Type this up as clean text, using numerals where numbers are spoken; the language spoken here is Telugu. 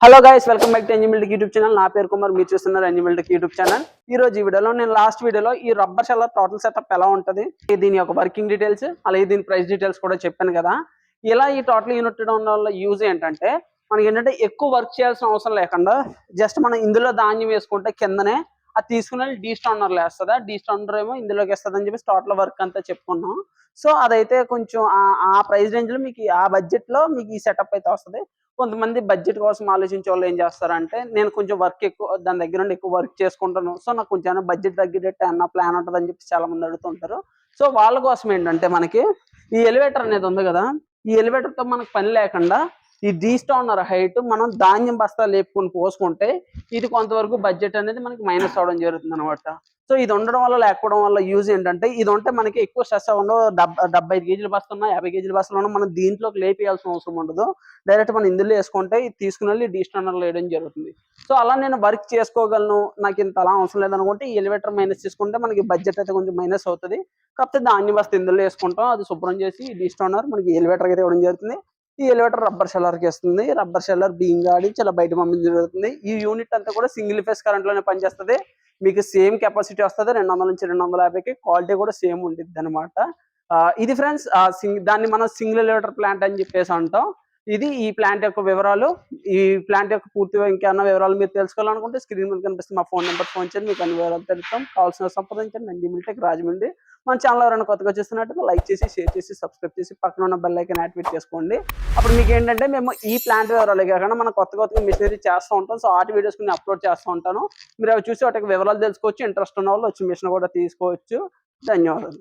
Hello guys, welcome back to ఎన్జిమిల్టెక్ యూట్యూబ్ ఛానల్. నా పేరు కుమార్, మీరు చూస్తున్నారు ఎన్జిమిల్టెక్ యూట్యూబ్ ఛానల్. ఈ రోజు ఈ వీడియోలో నేను లాస్ట్ వీడియోలో ఈ రబ్బర్ షెల్లర్ టోటల్ సెటప్ ఎలా ఉంటుంది, దీని యొక్క వర్కింగ్ డీటెయిల్స్, అలాగే దీని ప్రైస్ డీటెయిల్స్ కూడా చెప్పాను కదా. ఇలా ఈ టోటల్ యూనిట్ వల్ల యూజ్ ఏంటంటే మనకి ఏంటంటే ఎక్కువ వర్క్ చేయాల్సిన అవసరం లేకుండా జస్ట్ మనం ఇందులో ధాన్యం వేసుకుంటే కిందనే అది తీసుకుని డీ స్టాండర్లో వేస్తుంది. డీ స్టాండర్ ఏమో ఇందులోకి వేస్తుంది అని చెప్పి టోటల్ వర్క్ అంతా చెప్పుకున్నాం. సో అదైతే కొంచెం ఆ ప్రైస్ రేంజ్ లో మీకు ఆ బడ్జెట్ లో మీకు ఈ సెటప్ అయితే వస్తుంది. కొంతమంది బడ్జెట్ కోసం ఆలోచించే వాళ్ళు ఏం చేస్తారంటే, నేను కొంచెం వర్క్ ఎక్కువ దాని దగ్గర నుండి ఎక్కువ వర్క్ చేసుకుంటాను, సో నాకు కొంచెం బడ్జెట్ తగ్గేటట్టు అన్న ప్లాన్ ఉంటుంది అని చెప్పి చాలా మంది అడుగుతుంటారు. సో వాళ్ళ కోసం ఏంటంటే మనకి ఈ ఎలివేటర్ అనేది ఉంది కదా, ఈ ఎలివేటర్ తో మనకు పని లేకుండా ఈ డీ స్టాండర్ హైట్ మనం ధాన్యం బస్తా లేపుకొని పోసుకుంటే ఇది కొంతవరకు బడ్జెట్ అనేది మనకి మైనస్ అవడం జరుగుతుంది అనమాట. సో ఇది ఉండడం వల్ల లేకపోవడం వల్ల యూజ్ ఏంటంటే, ఇది ఉంటే మనకి ఎక్కువ స్ట్రెస్ అవ్వడం. 75 కేజీలు బస్తున్నా 50 కేజీల బస్తాలు మనం దీంట్లోకి లేపేయాల్సిన అవసరం ఉండదు. డైరెక్ట్ మనం ఇందులో వేసుకుంటే ఇది తీసుకుని వెళ్ళి డీ స్టాండర్లో వేయడం జరుగుతుంది. సో అలా నేను వర్క్ చేసుకోగలను, నాకు ఇంత అలా అవసరం లేదనుకుంటే ఈ ఎలివేటర్ మైనస్ చేసుకుంటే మనకి బడ్జెట్ అయితే కొంచెం మైనస్ అవుతుంది. కాకపోతే ధాన్యం బస్తా ఇందులో వేసుకుంటాం, అది శుభ్రం చేసి డీ స్టాండర్ మనకి ఎలివేటర్కి అయితే ఇవ్వడం జరుగుతుంది. ఈ ఎలివేటర్ రబ్బర్ షెల్లర్కి వస్తుంది. రబ్బర్ షెల్లర్ బీయింగ్ ఆడి చాలా బయట పంపించడం జరుగుతుంది. ఈ యూనిట్ అంతా కూడా సింగిల్ ఫేస్ కరెంట్ లోనే పనిచేస్తుంది. మీకు సేమ్ కెపాసిటీ వస్తుంది, 200 నుంచి 250కి. క్వాలిటీ కూడా సేమ్ ఉంటుంది అనమాట. ఇది ఫ్రెండ్స్ దాన్ని మనం సింగిల్ ఎలివేటర్ ప్లాంట్ అని చెప్పేసి అంటాం. ఇది ఈ ప్లాంట్ యొక్క వివరాలు. ఈ ప్లాంట్ యొక్క పూర్తిగా ఇంకేమన్నా వివరాలు మీరు తెలుసుకోవాలనుకుంటే స్క్రీన్ మీద కనిపిస్తే మా ఫోన్ నెంబర్ ఫోన్ చేయండి, మీకు అన్ని వివరాలు తెలుస్తాం. కావాల్సిన సంప్రదించండి. ఎన్జిమిల్టెక్ రాజమండ్రి. మన ఛానల్ ఎవరైనా కొత్తగా చూస్తున్నట్టు లైక్ చేసి, షేర్ చేసి, సబ్స్క్రైబ్ చేసి పక్కన ఉన్న బెల్ ఐకాన్ యాక్టివేట్ చేసుకోండి. అప్పుడు మీకు ఏంటంటే మేము ఈ ప్లాంట్ వివరాలు కాకుండా మనం కొత్తగా మిషనరీ చేస్తూ ఉంటాం. సో వాటి వీడియోస్ కొన్ని అప్లోడ్ చేస్తూ ఉంటాను. మీరు అవి చూసి వాటికి వివరాలు తెలుసుకోవచ్చు. ఇంట్రెస్ట్ ఉన్న వాళ్ళు వచ్చి మిషన్ కూడా తీసుకోవచ్చు. ధన్యవాదాలు.